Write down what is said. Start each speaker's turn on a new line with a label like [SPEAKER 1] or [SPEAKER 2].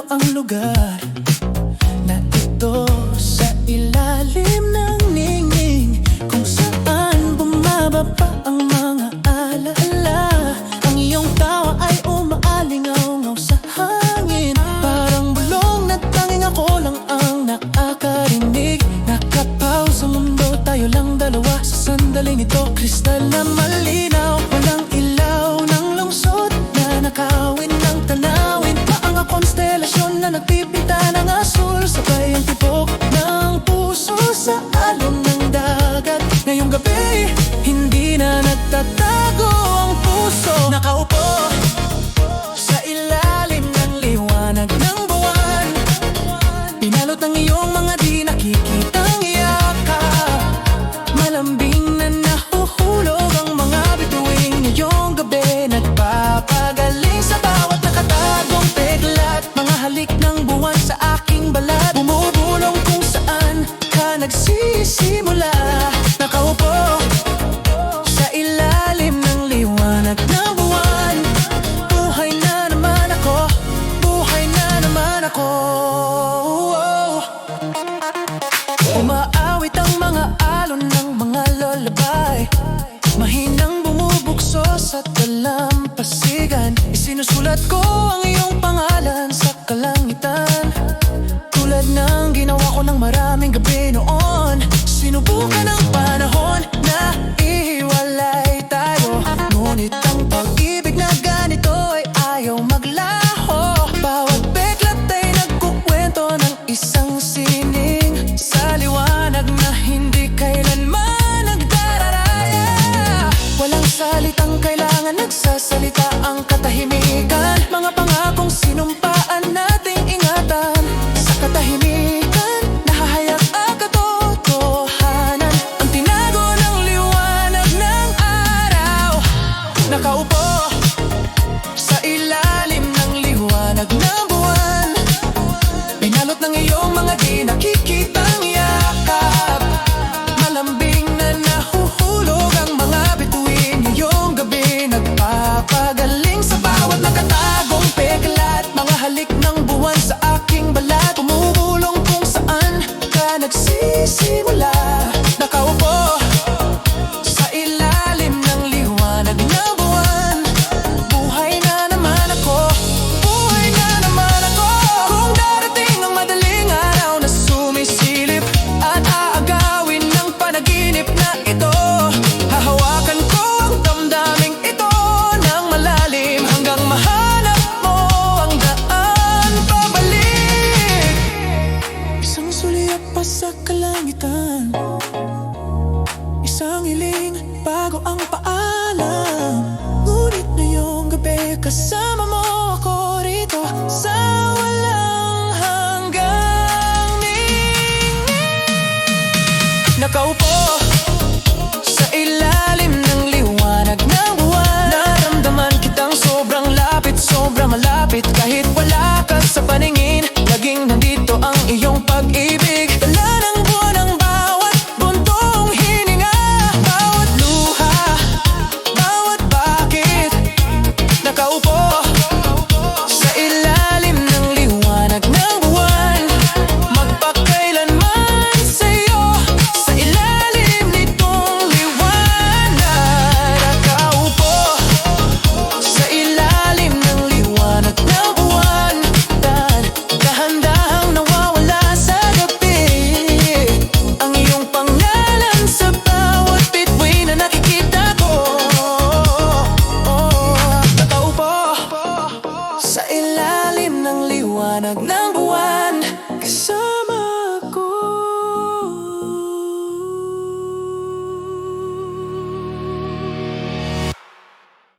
[SPEAKER 1] Narito ang lugar na ito, sa ilalim ng ningning, kung saan bumababa ang mga alaala. Ang iyong tawa ay umaalingaw-ngaw sa hangin, parang bulong na tanging ako lang ang nakakarinig. Nakapaw sa mundo, tayo lang dalawa sa sandaling ito. Kristal na malinaw, walang ilaw ng lungsod na nakawin ng tanawin. Mga konstelasyon na nagpipinta ng asul, sabay ang tibok ng puso sa alon ng dagat. Ngayong gabi, hindi na nagtatago ang puso. Nakaupo sa ilalim ng liwanag ng buwan, pinalot ng iyong mga di nakikitang yakap. Malambing na nahuhulog ang mga bituin. Ngayong gabi, nagpapagaling sa bawat nakatagong peglat. Mga halik ng buwan sa aking balat, bumubulong kung saan ka nagsisimula. Nakaupo sa ilalim ng liwanag ng buwan, buhay na naman ako, buhay na naman ako. Umaawit ang mga alon ng mga lullaby, mahinang bumubukso sa dalampasigan. Isinusulat ko ang iyong pangalan sa kalangitan, tulad ng ginawa ko ng maraming gabi noon. Sinubukan ng panahon na ihiwalay tayo, ngunit ang pag-ibig na ganito ay ayaw maglaho. Bawat beklat ay nagkukwento ng isang sining, sa liwanag na hindi kailanman nagdararaya. Walang salitang kailangan, nagsasalita ang katahimikan. Mga pangakong sinumpaan nating ingatan, sa katahimikan nahahayag ang katotohanan. Ang tinago ng liwanag ng araw. Nakaupo sa ilalim ng liwanag ng buwan, pinalot ng iyong mga di nakikitang yakap. Malambing na nahuhulog ang mga bituin. Ngayong gabi, nagpapagaling sa bawat nakatagong peglat. Mga halik ng buwan sa aking balat, bumubulong kung saan ka nagsisimula. Nakaupo sa ilalim ng liwanag ng buwan, buhay na naman ako, buhay na naman ako. Kung darating ang madaling araw na sumisilip at aagawin ng panaginip na ito, hahawakan ko ang damdaming ito ng malalim, hanggang mahanap mo ang daan pabalik. Isang sulyap pa sa kalangitan, isang hiling bago ang paalam. Ngunit ngayong gabi, kasama mo ako rito sa walang hanggang ningning. Nakaupo sa ilalim ng liwanag ng buwan, naramdaman kitang sobrang lapit, sobrang malapit. Kahit wala ka sa paningin, laging nandito ang iyong pag-ibig. Dala ng buwan ang bawat buntong hininga, bawat luha, bawat bakit. Nakaupo sa ilalim ng liwanag ng buwan, magpakailanman sa'yo, sa ilalim nitong liwanag. Nakaupo sa ilalim ng liwanag ng buwan, dahan-dahang nawawala sa gabi ang iyong pangalan sa bawat bituin na nakikita ko. Nakaupo sa ilalim ng liwanag ng buwan, kasama